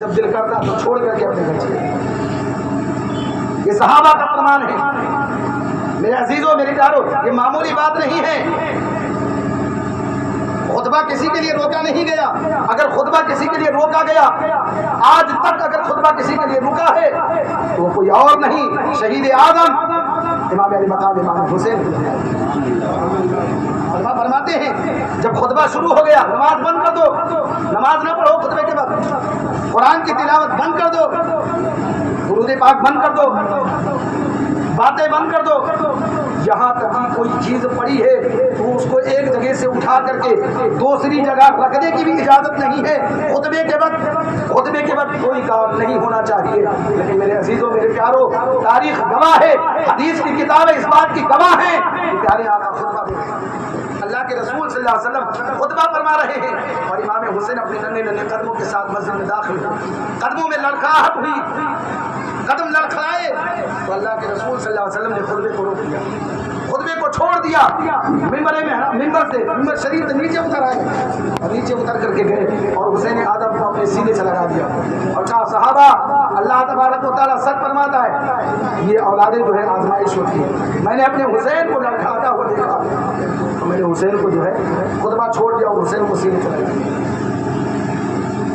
جب دل کرتا تو چھوڑ کر کے اپنے گھر چلے. یہ صحابہ کا فرمان ہے. میرے عزیزوں میرے پیارو، یہ معمولی بات نہیں ہے. خطبہ کسی کے لیے روکا نہیں گیا. اگر خطبہ کسی کے لیے روکا گیا، آج تک اگر خطبہ کسی کے لیے روکا ہے تو وہ کوئی اور نہیں، شہید اعظم امام علی مقام امام حسین فرماتے ہیں جب خطبہ شروع ہو گیا نماز بند کر دو، نماز نہ پڑھو خطبے کے بعد، قرآن کی تلاوت بند کر دو، درود پاک بند کر دو، باتیں بند کر دو. یہاں تک کہ کوئی چیز پڑی ہے تو اس کو ایک جگہ سے اٹھا کر کے دوسری جگہ رکھنے کی بھی اجازت نہیں ہے. خطبے کے وقت کوئی کام نہیں ہونا چاہیے. لیکن میرے عزیزوں میرے پیارو، تاریخ گواہ ہے، حدیث کی کتابیں اس بات کی گواہ ہیں کہ پیارے آقا خطبہ دے رہے ہیں. اللہ کے رسول صلی اللہ علیہ وسلم خطبہ فرما رہے ہیں اور امام حسین اپنے ننھے ننھے قدموں کے ساتھ مسجد میں داخل ہوئے. قدموں میں لڑکھڑاہٹ ہوئی، قدم لڑکھڑائے تو اللہ کے رسول صلی اللہ علیہ وسلم نے خطبے کو روک دیا، خطبے کو چھوڑ دیا. ممبر شریف سے نیچے اتر آئے اور نیچے اتر کر کے گئے اور حسین آدم کو اپنے سینے سے لگا دیا اور کہا صحابہ، اللہ تبارک و تعالیٰ سچ فرماتا ہے یہ اولادیں جو ہے آزمائش ہوتی ہے. میں نے اپنے حسین کو لڑکھاتا ہوا دیکھا تو میں نے حسین کو جو ہے خطبہ چھوڑ دیا اور حسین کو سینے سے لگا دیا.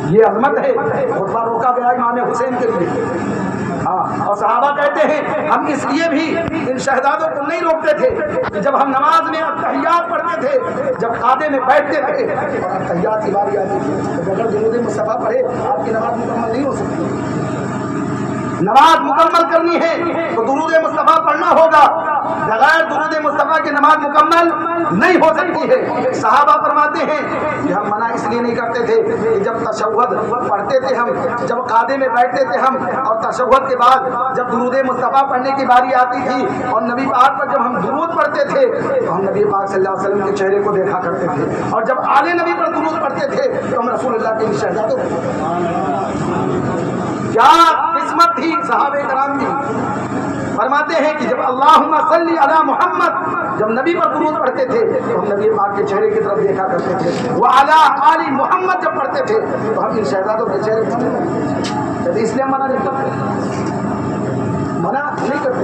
یہ عظمت ہے. خطبہ روکا گیا امام حسین کے لیے. اور صحابہ کہتے ہیں ہم اس لیے بھی ان شہزادوں کو نہیں روکتے تھے کہ جب ہم نماز میں التحیات پڑھتے تھے، جب قاعدے میں بیٹھتے تھے اور التحیات کی باری آتی تھی تو بغیر درود مصطفیٰ پڑھے آپ کی نماز مکمل نہیں ہو سکتی. نماز مکمل کرنی ہے تو درود مصطفیٰ پڑھنا ہوگا. بغیر درود مصطفیٰ کی نماز مکمل نہیں ہو سکتی ہے. صحابہ فرماتے ہیں کہ ہم منع اس لیے نہیں کرتے تھے کہ جب تشہد پڑھتے تھے ہم، جب قاعدے میں بیٹھتے تھے ہم اور تشہد کے بعد جب درود مصطفیٰ پڑھنے کی باری آتی تھی اور نبی پاک پر جب ہم درود پڑھتے تھے تو ہم نبی پاک صلی اللہ علیہ وسلم کے چہرے کو دیکھا کرتے تھے اور جب آل نبی پر درود پڑھتے تھے تو ہم رسول اللہ کے شہزادوں کو. کیا قسمت تھی صحابہ کرام کی. فرماتے ہیں کہ جب اللہم صلی علی محمد جب نبی پر درود پڑھتے تھے تو ہم نبی پاک کے چہرے کی طرف دیکھا کرتے تھے. وعلی آل محمد جب پڑھتے تھے تو ہم ان شہزادوں کے چہرے کو دیکھا کرتے تھے. اس لیے منع نہیں کرتے، منع نہیں کرتے.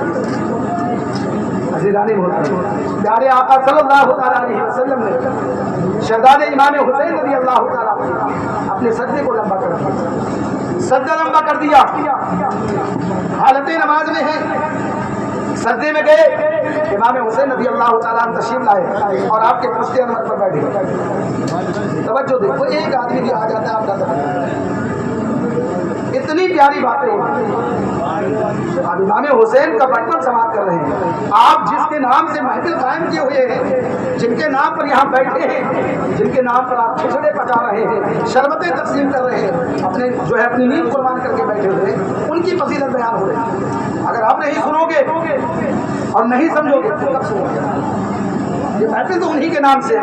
عزیزان محترم، پیارے آقا صلی اللہ علیہ وسلم نے شہزادے امام حسین رضی اللہ تعالیٰ اپنے سجدے کو لمبا کر دیا، سجدہ لمبا کر دیا. حالت نماز میں ہے، سجدے میں گئے، امام حسین رضی اللہ تعالیٰ عنہ تشریف لائے اور آپ کے پشت انور پر بیٹھے. توجہ دیکھو، ایک آدمی بھی آ جاتا ہے آپ کا. اتنی پیاری باتیں ہوتی ہیں. اب امام حسین کا بٹن سماعت کر رہے ہیں. آپ جس کے نام سے محفل قائم کیے ہوئے ہیں، جن کے نام پر یہاں بیٹھے ہیں، جن کے نام پر آپ کھچڑے پچا رہے ہیں، شربتیں تقسیم کر رہے ہیں، اپنے جو ہے اپنی نیند قربان کر کے بیٹھے ہوئے ہیں، ان کی فضیلت بیان ہو رہی ہے. اگر آپ نہیں سنو گے اور نہیں سمجھو گے تو کب سنو گے؟ یہ محفل تو انہی کے نام سے ہے.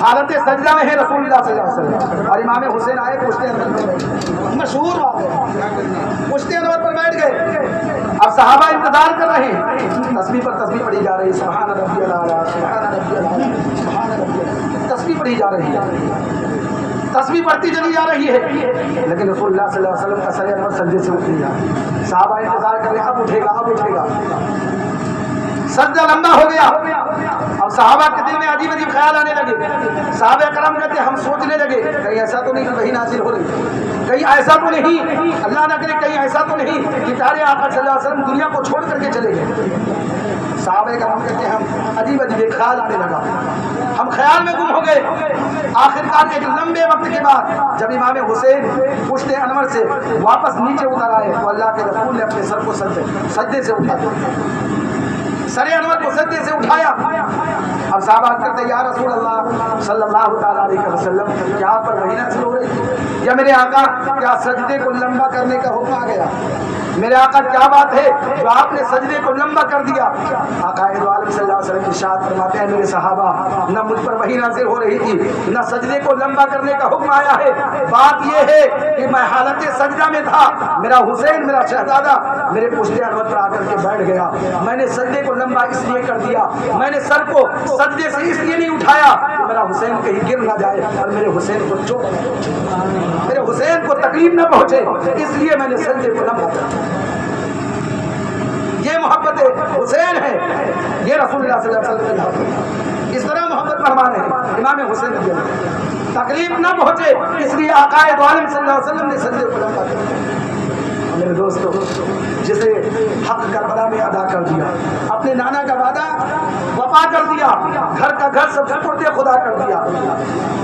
حالت سجدہ میں ہے رسول اللہ صلی اللہ علیہ وسلم اور امام حسین آئے پشت انور پر بیٹھ گئے. مشہور بات ہے، پشت انور پر بیٹھ گئے. اب صحابہ انتظار کر رہے ہیں، تسبیح پر تسبیح پڑھی جا رہی ہے، سبحان ربی الاعلیٰ، سبحان ربی الاعلیٰ، سبحان ربی الاعلیٰ، تسبیح پڑھی جا رہی ہے، تسبیح پڑھتی چلی جا رہی ہے. لیکن رسول اللہ صلی اللہ علیہ وسلم کا سر انور سجدے سے اٹھ نہیں رہا. صحابہ انتظار کر رہے ہیں اب اٹھے گا، اب اٹھے گا. سجدہ لمبا ہو گیا. اب صحابہ کے دل میں عجیب عجیب خیال آنے لگے. صحابہ کرام کہتے ہم سوچنے لگے کہیں ایسا تو نہیں کہ وحی نازل ہو رہی، کہیں ایسا تو نہیں، اللہ نہ کرے کہیں ایسا تو نہیں کہ پیارے آقا صلی اللہ علیہ وسلم دنیا کو چھوڑ کر کے چلے گئے. صحابہ کرام کہتے ہیں ہم عجیب عجیب خیال آنے لگا، ہم خیال میں گم ہو گئے. آخرکار ایک لمبے وقت کے بعد جب امام حسین پشت انور سے واپس نیچے اتر آئے تو اللہ کے رسول نے اپنے سر کو سجدے سے اٹھا دیا، سر انور کو سجدے سے اٹھایا. اب صحابہ کرتے یا رسول اللہ صلی اللہ تعالیٰ علیہ وسلم کیا آپ پر وحی نازل ہو رہی یا میرے آقا کیا سجدے کو لمبا کرنے کا حکم آ گیا؟ میرے آقا کیا بات ہے جو آپ نے سجدے کو لمبا کر دیا؟ آقا عالم صلی اللہ علیہ وسلم ارشاد فرماتے ہیں میرے صحابہ نہ مجھ پر وحی نازل ہو رہی تھی نہ سجدے کو لمبا کرنے کا حکم آیا ہے. بات یہ ہے کہ میں حالت سجدہ میں تھا، میرا حسین میرا شہزادہ میرے پشت انور پر آ کر کے بیٹھ گیا. میں نے سجدے کو لمبا اس لیے کر دیا، میں نے سر کو سجدے سے اس لیے نہیں اٹھایا میرا حسین کہیں گر نہ جائے اور میرے حسین کو چوٹ میرے حسین کو تکلیف نہ پہنچے، اس لیے میں نے سجدے کو نہ پہنچا۔ یہ محبت حسین ہے، یہ رسول اللہ صلی اللہ علیہ وسلم کی محبت۔ اس طرح محبت فرما رہے ہیں امام حسین کی تکلیف نہ پہنچے، اس لیے آقا دو عالم صلی اللہ علیہ وسلم نے سجدے کو نہ پہنچا۔ میرے دوستو، جسے حق کربلا میں ادا کر دیا، اپنے نانا کا وعدہ وفا کر دیا، گھر کا گھر سب سپرد خدا کر دیا،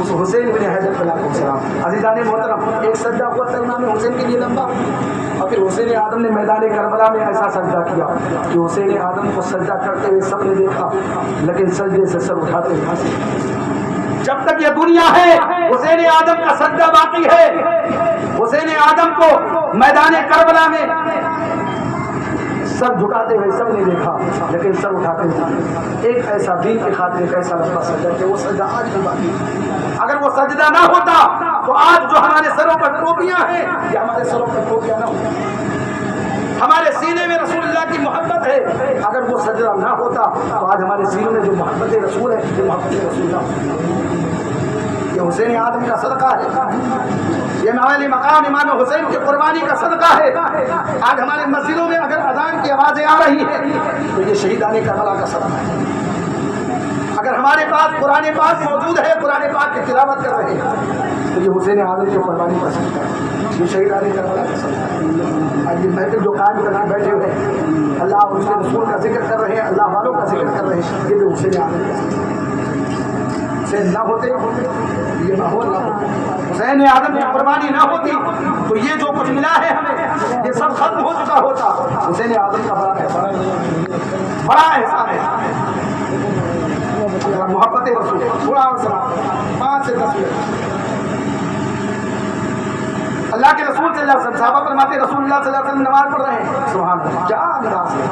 اس حسین بن حیدر علیہ السلام عزیزان محترم، ایک سجدہ ہوا تھا امام حسین کے لیے لمبا، اور پھر حسین آدم نے میدان کربلا میں ایسا سجدہ کیا کہ حسین آدم کو سجدہ کرتے ہوئے سب نے دیکھا، لیکن سجدے سے سر اٹھاتے ہوئے جب تک یہ دنیا ہے حسین آدم کا سجدہ باقی ہے۔ حسین آدم کو میدان کربلا میں سر جھکاتے ہوئے سب نے دیکھا، لیکن سر اٹھاتے ہوئے ایک ایسا دین کی خاطر ایک ایسا لمبا سجدہ کہ وہ سجدہ آج بھی باقی ہے۔ اگر وہ سجدہ نہ ہوتا تو آج جو ہمارے سروں پر ٹوپیاں ہیں یہ ہمارے سروں پر ٹوپیاں نہ ہوتی، ہمارے سینے میں رسول اللہ کی محبت ہے، اگر وہ سجدہ نہ ہوتا تو آج ہمارے سینوں میں جو محبت رسول ہے یہ محبت رسول اللہ، یہ حسین آدم کا صدقہ ہے، یہ معالی مقام امام حسین کی قربانی کا صدقہ ہے۔ آج ہمارے مسجدوں میں اگر اذان کی آوازیں آ رہی ہیں تو یہ شہیدان کربلا کا صدقہ ہے۔ اگر ہمارے پاس قرآن پاک موجود ہے، قرآن پاک کی تلاوت کر رہے ہیں تو یہ حسین آدم کی قربانی کا صدقہ ہے، یہ شہیدان کربلا کا صدقہ ہے۔ آج یہ محفل جو قائم کرنے بیٹھے ہوئے ہیں، اللہ اور اس کے رسول کا ذکر کر رہے ہیں، اللہ والوں کا ذکر کر رہے ہیں، یہ بھی حسین آدم کا صدقہ ہے۔ حسین نہ ہوتے یہ ماحول نہ ہوتا، حسین آدم کی قربانی نہ ہوتی تو یہ جو کچھ ملا ہے ہمیں یہ سب ختم ہو چکا ہوتا۔ حسین آدم کا بڑا احسان ہے۔ محبت رسول تھوڑا اور سنا 5 سے 10 منٹ۔ اللہ کے رسول صلی اللہ علیہ وسلم صحابہ فرماتے رسول اللہ صلی اللہ علیہ وسلم نماز پڑھ رہے ہیں، سبحان اللہ، کیا انداز ہے۔